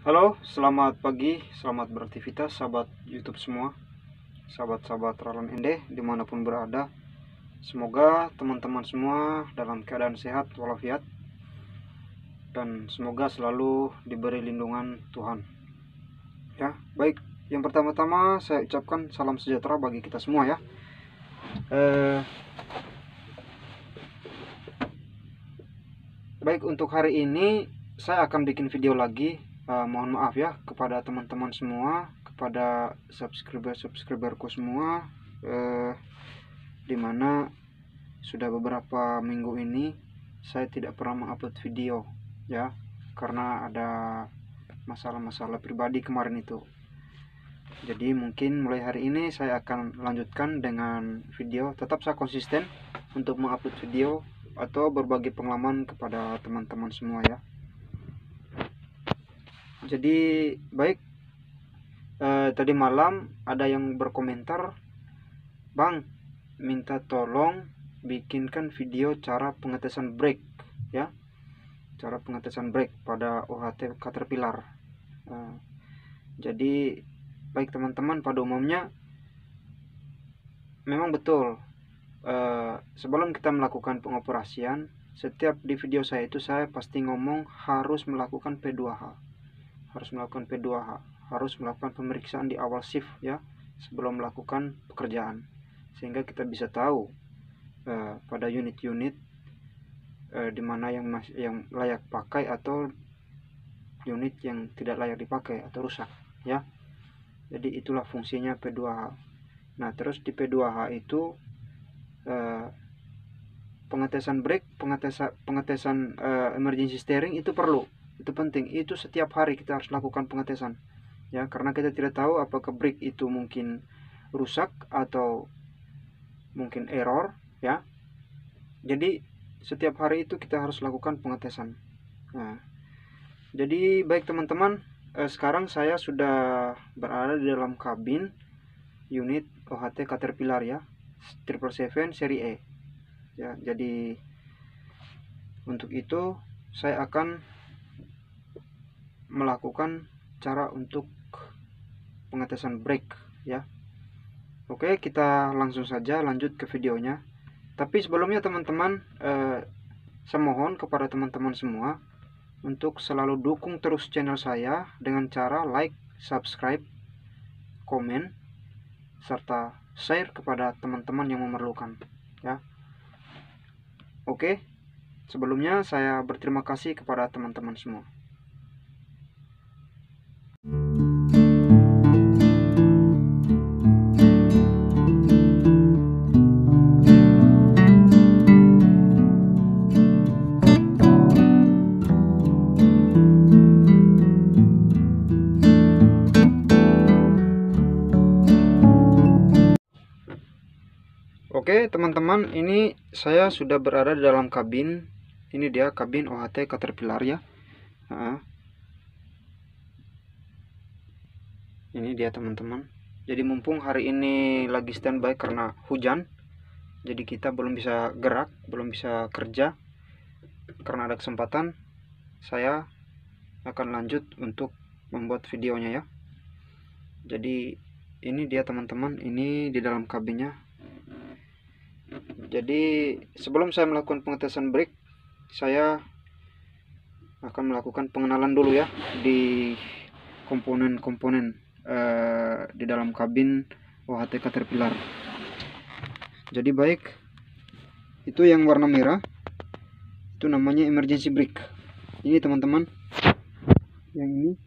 Halo, selamat pagi, selamat beraktivitas sahabat YouTube semua, sahabat-sahabat Ralan Ende dimanapun berada. Semoga teman-teman semua dalam keadaan sehat walafiat dan semoga selalu diberi lindungan Tuhan. Ya, baik. Yang pertama-tama saya ucapkan salam sejahtera bagi kita semua ya. Baik, untuk hari ini saya akan bikin video lagi. Mohon maaf ya kepada teman-teman semua, kepada subscriberku semua, dimana sudah beberapa minggu ini saya tidak pernah mengupload video ya, karena ada masalah-masalah pribadi kemarin itu. Jadi mungkin mulai hari ini saya akan lanjutkan dengan video. Tetap saya konsisten untuk mengupload video atau berbagi pengalaman kepada teman-teman semua ya. Jadi baik, tadi malam ada yang berkomentar, "Bang, minta tolong bikinkan video cara pengetesan brake ya, cara pengetesan brake pada OHT Caterpillar." Jadi baik teman-teman, pada umumnya memang betul, sebelum kita melakukan pengoperasian, setiap di video saya itu saya pasti ngomong harus melakukan P2H, harus melakukan pemeriksaan di awal shift ya, sebelum melakukan pekerjaan, sehingga kita bisa tahu pada unit-unit di mana yang layak pakai atau unit yang tidak layak dipakai atau rusak ya. Jadi itulah fungsinya P2H. Nah, terus di P2H itu pengetesan brake, pengetesan emergency steering itu perlu, itu penting, itu setiap hari kita harus lakukan pengetesan ya, karena kita tidak tahu apakah brake itu mungkin rusak atau mungkin error ya. Jadi setiap hari itu kita harus lakukan pengetesan. Nah, jadi baik teman-teman, sekarang saya sudah berada di dalam kabin unit OHT Caterpillar ya, 777 seri E ya. Jadi untuk itu saya akan melakukan cara untuk pengetesan brake ya. Oke, kita langsung saja lanjut ke videonya. Tapi sebelumnya teman-teman, saya mohon kepada teman-teman semua untuk selalu dukung terus channel saya dengan cara like, subscribe, komen, serta share kepada teman-teman yang memerlukan ya. Oke, sebelumnya saya berterima kasih kepada teman-teman semua. Oke teman-teman, ini saya sudah berada di dalam kabin. Ini dia kabin OHT Caterpillar ya. Ini dia teman-teman. Jadi mumpung hari ini lagi standby karena hujan, jadi kita belum bisa gerak, belum bisa kerja. Karena ada kesempatan, saya akan lanjut untuk membuat videonya ya. Jadi ini dia teman-teman, ini di dalam kabinnya. Jadi sebelum saya melakukan pengetesan brake, saya akan melakukan pengenalan dulu ya di komponen-komponen di dalam kabin OHT Caterpillar. Jadi baik, itu yang warna merah itu namanya emergency brake. Ini teman-teman, yang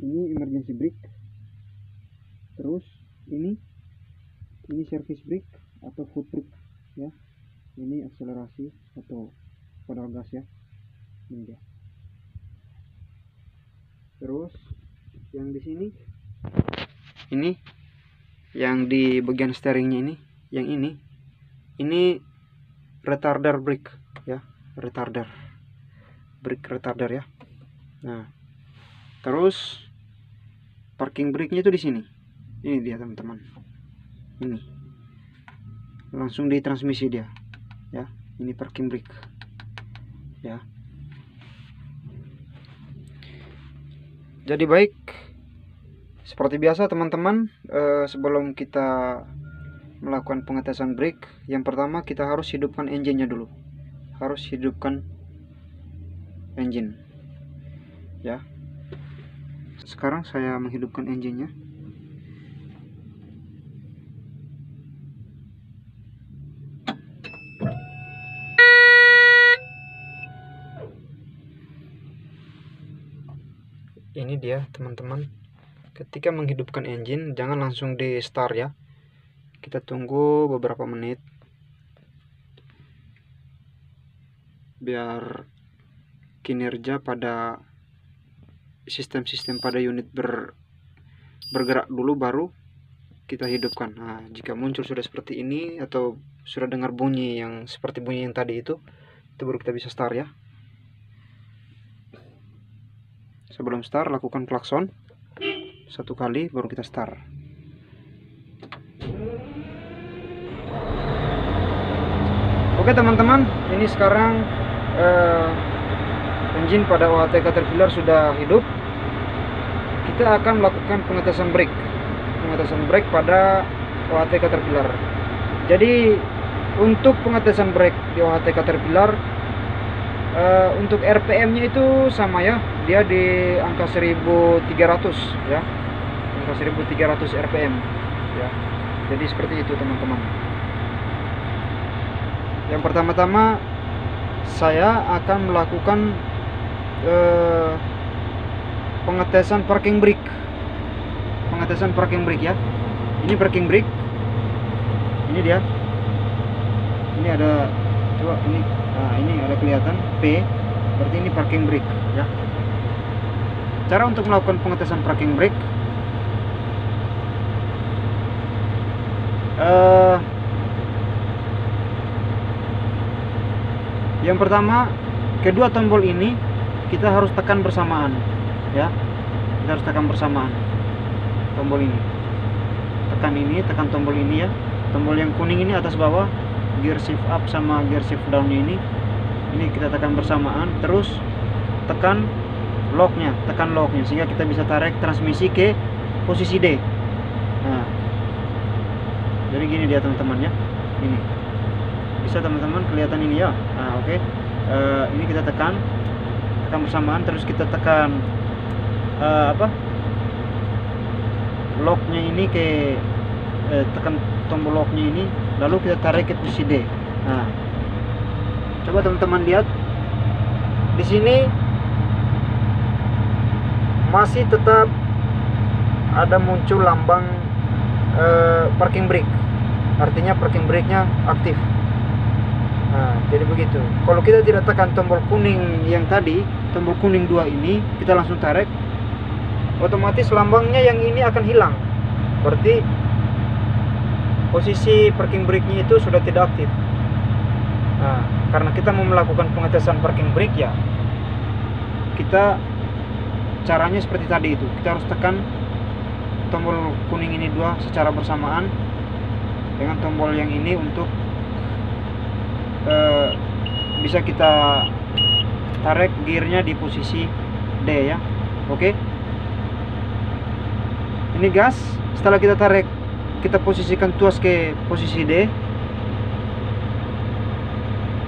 ini emergency brake. Terus ini service brake atau foot brake ya. Ini akselerasi atau pedal gas ya. Ini dia. Terus yang di sini, ini yang di bagian steeringnya ini, yang ini retarder brake ya, brake retarder ya. Nah, terus parking brake-nya itu di sini. Ini dia teman-teman. Ini langsung di transmisi dia ya. Ini parking brake ya. Jadi baik, seperti biasa teman-teman, sebelum kita melakukan pengetesan brake, yang pertama kita harus hidupkan engine-nya dulu. Harus hidupkan engine ya. Sekarang saya menghidupkan engine-nya. Ini dia teman-teman, ketika menghidupkan engine jangan langsung di start ya, kita tunggu beberapa menit biar kinerja pada sistem-sistem pada unit bergerak dulu, baru kita hidupkan. Nah, jika muncul sudah seperti ini atau sudah dengar bunyi yang seperti bunyi yang tadi itu baru kita bisa start ya. Sebelum start lakukan klakson 1 kali baru kita start. Oke teman-teman, ini sekarang engine pada OHT Caterpillar sudah hidup. Kita akan melakukan pengetesan brake pada OHT Caterpillar. Jadi untuk pengetesan brake di OHT Caterpillar, untuk RPM-nya itu sama ya, dia di angka 1300 ya, angka 1300 RPM ya. Jadi seperti itu teman-teman. Yang pertama-tama saya akan melakukan pengetesan parking brake. Pengetesan parking brake ya. Ini parking brake. Ini dia. Ini ada, coba ini. Nah, ini ada kelihatan P, berarti ini parking brake ya. Cara untuk melakukan pengetesan parking brake, yang pertama, kedua tombol ini kita harus tekan bersamaan ya. Kita harus tekan bersamaan tombol ini. Tekan tombol ini ya. Tombol yang kuning ini atas bawah, gear shift up sama gear shift down-nya ini kita tekan bersamaan. Terus tekan locknya sehingga kita bisa tarik transmisi ke posisi D. Nah, jadi gini dia teman-teman ya. Ini bisa teman-teman kelihatan ini ya. Nah, oke. Ini kita tekan bersamaan, terus kita tekan locknya ini ke tekan tombol locknya ini, lalu kita tarik ke posisi D. Nah, coba teman-teman lihat di sini masih tetap ada muncul lambang parking brake, artinya parking brake-nya aktif. Nah, jadi begitu. Kalau kita tidak tekan tombol kuning yang tadi, tombol kuning 2 ini, kita langsung tarik, otomatis lambangnya yang ini akan hilang. Berarti posisi parking brake-nya itu sudah tidak aktif. Nah, karena kita mau melakukan pengetesan parking brake ya, kita caranya seperti tadi itu. Kita harus tekan tombol kuning ini 2 secara bersamaan dengan tombol yang ini untuk bisa kita tarik gearnya di posisi D ya. Oke. Ini gas. Setelah kita tarik, kita posisikan tuas ke posisi D.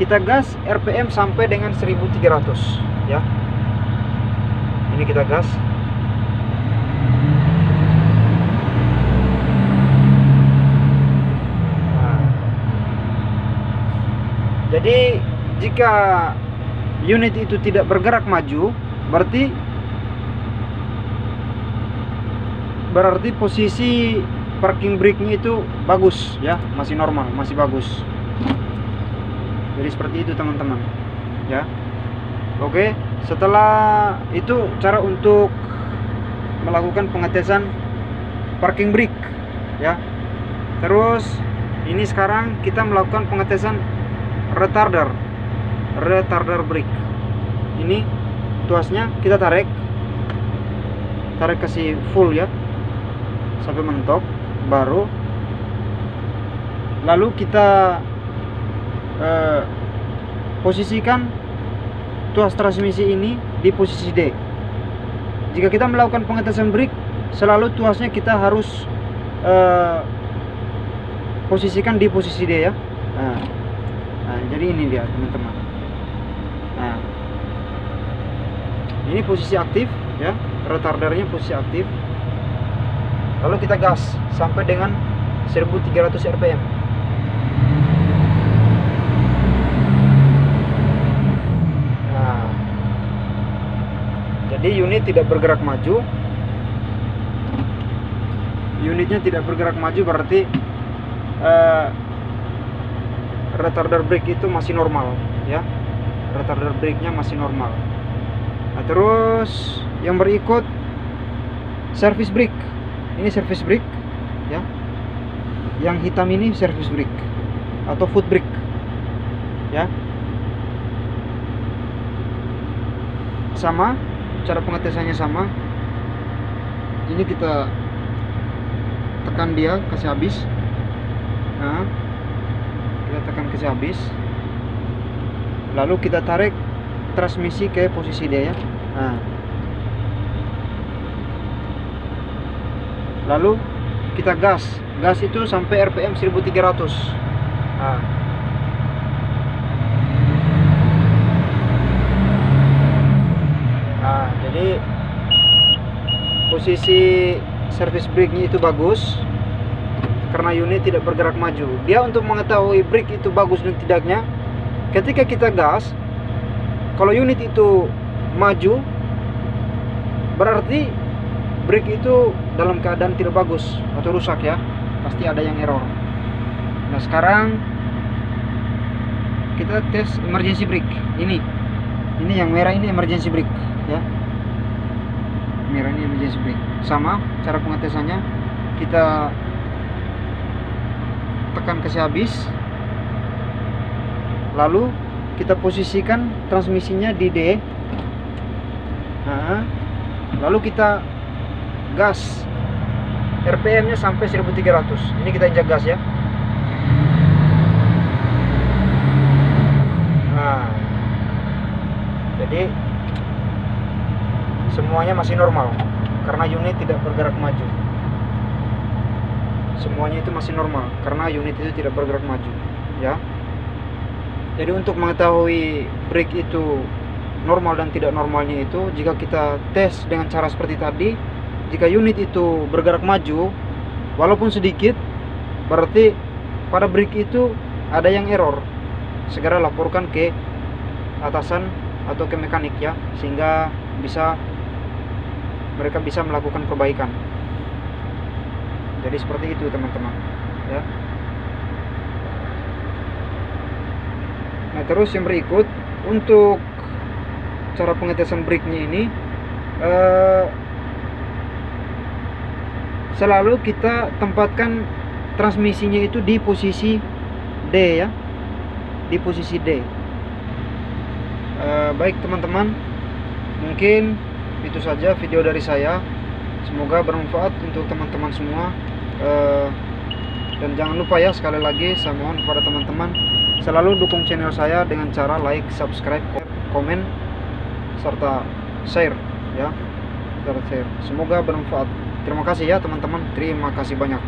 Kita gas RPM sampai dengan 1300 ya. Ini kita gas. Jadi jika unit itu tidak bergerak maju, berarti posisi parking brake-nya itu bagus ya, masih normal, masih bagus. Jadi seperti itu teman-teman ya. Oke, setelah itu cara untuk melakukan pengetesan parking brake ya. Terus ini sekarang kita melakukan pengetesan retarder brake. Ini tuasnya kita tarik kasih full ya sampai mentok, baru lalu kita posisikan tuas transmisi ini di posisi D. jika kita melakukan pengetesan brake, selalu tuasnya kita harus posisikan di posisi D ya. Jadi ini dia teman-teman. Nah, ini posisi aktif ya, retardernya posisi aktif. Lalu kita gas sampai dengan 1300 rpm. Nah, jadi unit tidak bergerak maju. Unitnya tidak bergerak maju berarti retarder brake itu masih normal ya. Retarder brake-nya masih normal. Nah, terus yang berikut service brake. Ini service brake ya. Yang hitam ini service brake atau foot brake ya. Sama, cara pengetesannya sama. Ini kita tekan dia kasih habis. Nah, kita tekan kasih habis. Lalu kita tarik transmisi ke posisi D ya. Nah, lalu kita gas itu sampai rpm 1300. Jadi posisi service brake-nya itu bagus karena unit tidak bergerak maju. Dia untuk mengetahui brake itu bagus dan tidaknya, ketika kita gas, kalau unit itu maju berarti brake itu dalam keadaan tidak bagus atau rusak ya, pasti ada yang error. Nah, sekarang kita tes emergency brake. Ini yang merah ini emergency brake ya. Merah ini emergency brake. Sama cara pengetesannya, kita tekan kasih habis, lalu kita posisikan transmisinya di D. Nah, lalu kita gas, rpm nya sampai 1300. Ini kita injak gas ya. Nah, jadi semuanya masih normal karena unit tidak bergerak maju. Semuanya itu masih normal karena unit itu tidak bergerak maju ya. Jadi untuk mengetahui brake itu normal dan tidak normalnya itu, jika kita tes dengan cara seperti tadi, jika unit itu bergerak maju walaupun sedikit, berarti pada brake itu ada yang error. Segera laporkan ke atasan atau ke mekanik ya, sehingga mereka bisa melakukan perbaikan. Jadi seperti itu teman-teman ya. Nah, terus yang berikut untuk cara pengetesan brake-nya ini, selalu kita tempatkan transmisinya itu di posisi D ya, di posisi D. Baik teman-teman, mungkin itu saja video dari saya. Semoga bermanfaat untuk teman-teman semua. Dan jangan lupa ya, sekali lagi saya mohon kepada teman-teman selalu dukung channel saya dengan cara like, subscribe, komen, serta share ya. Semoga bermanfaat. Terima kasih ya teman-teman. Terima kasih banyak.